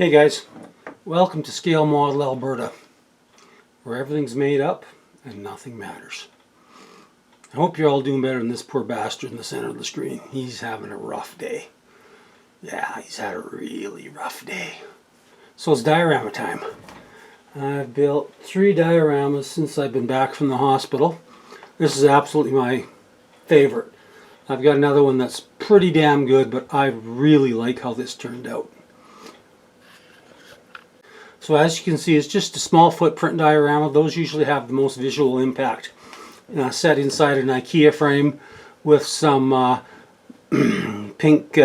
Hey guys, welcome to Scale Model Alberta, where everything's made up and nothing matters. I hope you're all doing better than this poor bastard in the center of the screen. He's having a rough day. Yeah, he's had a really rough day. So it's diorama time. I've built 3 dioramas since I've been back from the hospital. This is absolutely my favorite. I've got another one that's pretty damn good, but I really like how this turned out. So as you can see, it's just a small footprint diorama. Those usually have the most visual impact. Set inside an IKEA frame with some pink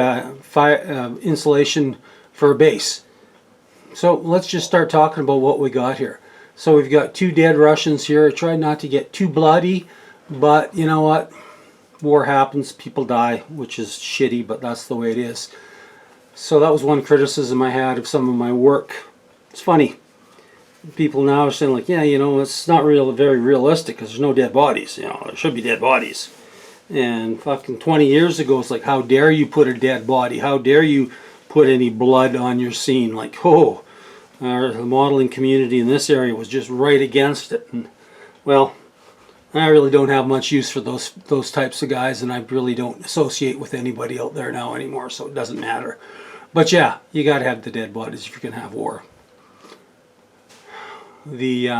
insulation for a base. So let's just start talking about what we got here. So we've got 2 dead Russians here. I tried not to get too bloody, but you know what? War happens, people die, which is shitty, but that's the way it is. So that was one criticism I had of some of my work. It's funny. People now are saying like, yeah, you know, it's not very realistic because there's no dead bodies. You know, there should be dead bodies. And fucking 20 years ago, it's like, how dare you put a dead body? How dare you put any blood on your scene? Like, oh, the modeling community in this area was just right against it. And well, I really don't have much use for those types of guys, and I really don't associate with anybody out there now anymore, so it doesn't matter. But yeah, you got to have the dead bodies if you're going to have war. The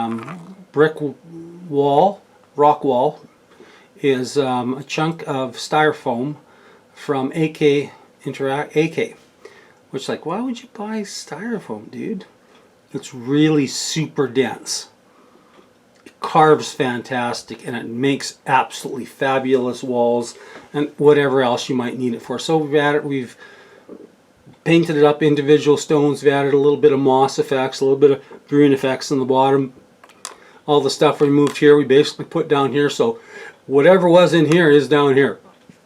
brick wall, rock wall, is a chunk of styrofoam from AK, which, like, why would you buy styrofoam, dude? It's really super dense. It carves fantastic, and it makes absolutely fabulous walls and whatever else you might need it for. So we've painted it up, individual stones. We've added a little bit of moss effects, a little bit of green effects on the bottom. All the stuff we moved here, we basically put down here. So whatever was in here is down here.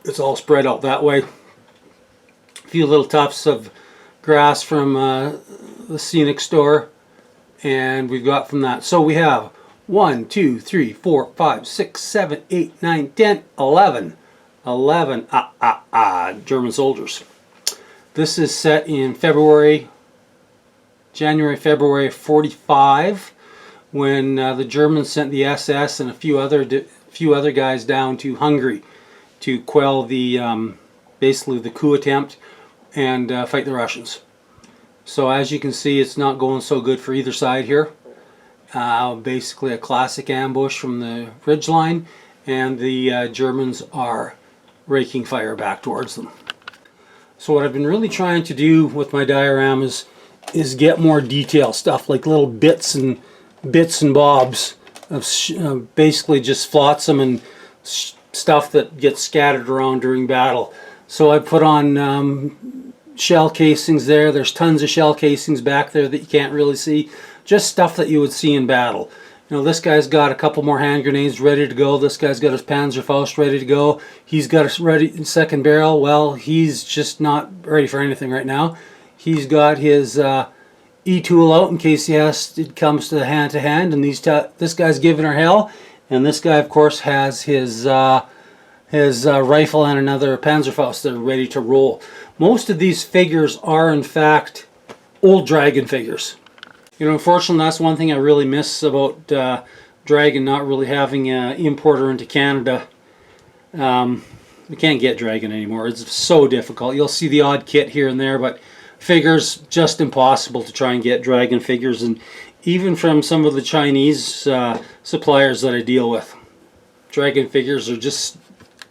It's all spread out that way. A few little tufts of grass from the scenic store, and we've got from that. So we have 1, 2, 3, 4, 5, 6, 7, 8, 9, 10, 11 German soldiers. This is set in January, February of 45, when the Germans sent the SS and a few other guys down to Hungary to quell the basically the coup attempt and fight the Russians. So as you can see, it's not going so good for either side here. Basically a classic ambush from the ridgeline, and the Germans are raking fire back towards them. So what I've been really trying to do with my dioramas is get more detail stuff, like little bits and bobs of basically just flotsam and stuff that gets scattered around during battle. So I put on shell casings there. There's tons of shell casings back there that you can't really see. Just stuff that you would see in battle. You know, this guy's got a couple more hand grenades ready to go. This guy's got his Panzerfaust ready to go. He's got a ready second barrel. Well, he's just not ready for anything right now. He's got his E-tool out in case it comes to hand-to-hand, and this guy's giving her hell. And this guy, of course, has his rifle and another Panzerfaust that are ready to roll. Most of these figures are, in fact, old Dragon figures. You know, unfortunately, that's one thing I really miss about Dragon not really having an importer into Canada. We can't get Dragon anymore. It's so difficult. You'll see the odd kit here and there, but figures, just impossible to try and get Dragon figures, and even from some of the Chinese suppliers that I deal with. Dragon figures are just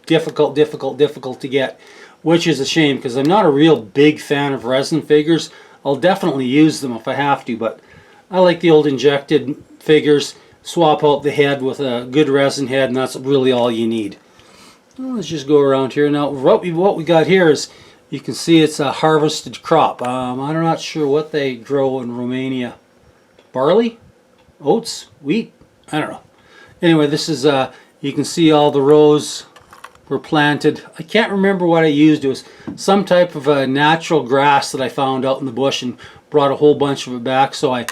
difficult to get, which is a shame because I'm not a real big fan of resin figures. I'll definitely use them if I have to, but I like the old injected figures. Swap out the head with a good resin head, and that's really all you need. Well, let's just go around here. Now, what we got here is, you can see it's a harvested crop. I'm not sure what they grow in Romania. Barley? Oats? Wheat? I don't know. Anyway, this is, you can see all the rows were planted. I can't remember what I used. It was some type of a natural grass that I found out in the bush and brought a whole bunch of it back. So I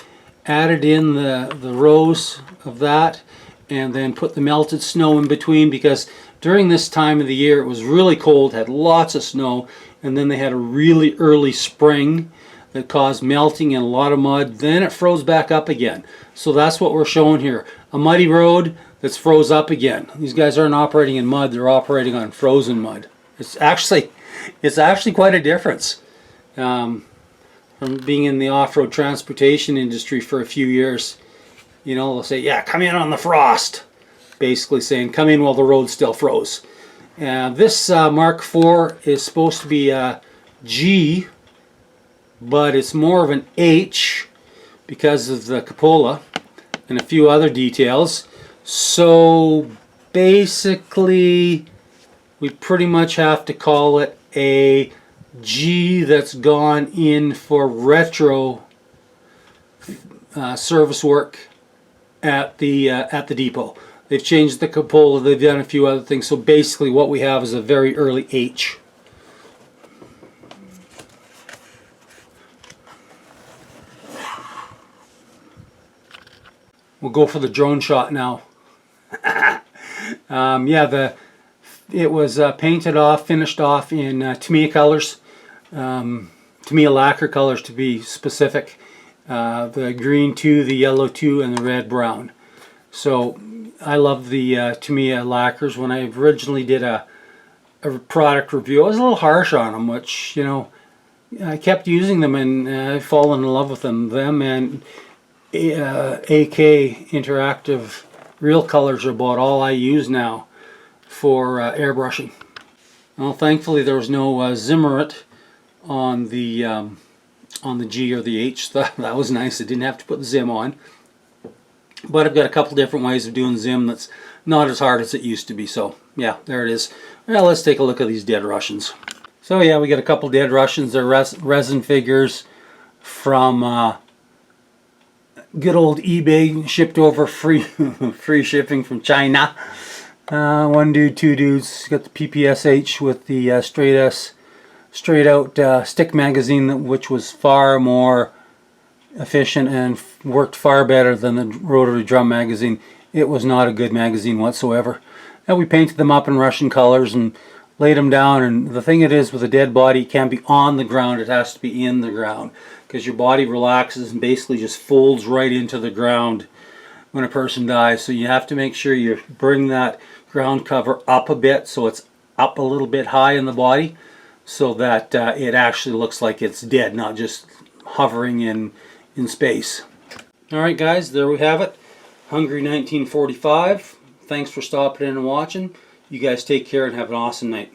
added in the rows of that and then put the melted snow in between, because during this time of the year it was really cold, had lots of snow, and then they had a really early spring that caused melting and a lot of mud. Then it froze back up again. So that's what we're showing here. A muddy road that's froze up again. These guys aren't operating in mud, they're operating on frozen mud. It's actually quite a difference. From being in the off-road transportation industry for a few years, you know, they'll say, yeah, come in on the frost. Basically saying, come in while the road still froze. This Mark IV is supposed to be a G, but it's more of an H because of the cupola and a few other details. So basically, we pretty much have to call it a G that's gone in for retro service work at the depot. They've changed the cupola, they've done a few other things, so basically what we have is a very early H. We'll go for the drone shot now. Yeah, it was painted off, finished off in Tamiya colors, Tamiya lacquer colors to be specific. The green 2, the yellow 2, and the red brown. So I love the Tamiya lacquers. When I originally did a product review, I was a little harsh on them, which, you know, I kept using them and I've fallen in love with them. Them and AK Interactive Real Colors are about all I use now for airbrushing. Well, thankfully there was no Zimmerit on the G or the H. That was nice. I didn't have to put the Zim on. But I've got a couple different ways of doing Zim that's not as hard as it used to be. So yeah, there it is. Well, let's take a look at these dead Russians. So yeah, we got a couple dead Russians. They're resin figures from good old eBay, shipped over free shipping from China. One dude, two dudes. Got the PPSH with the straight out stick magazine, which was far more efficient and worked far better than the rotary drum magazine. It was not a good magazine whatsoever. And we painted them up in Russian colors and laid them down. And the thing it is with a dead body, it can't be on the ground, it has to be in the ground, because your body relaxes and basically just folds right into the ground when a person dies. So you have to make sure you bring that ground cover up a bit, so it's up a little bit high in the body, so that it actually looks like it's dead, not just hovering in space. Alright guys, there we have it. Hungary 1945. Thanks for stopping in and watching. You guys take care and have an awesome night.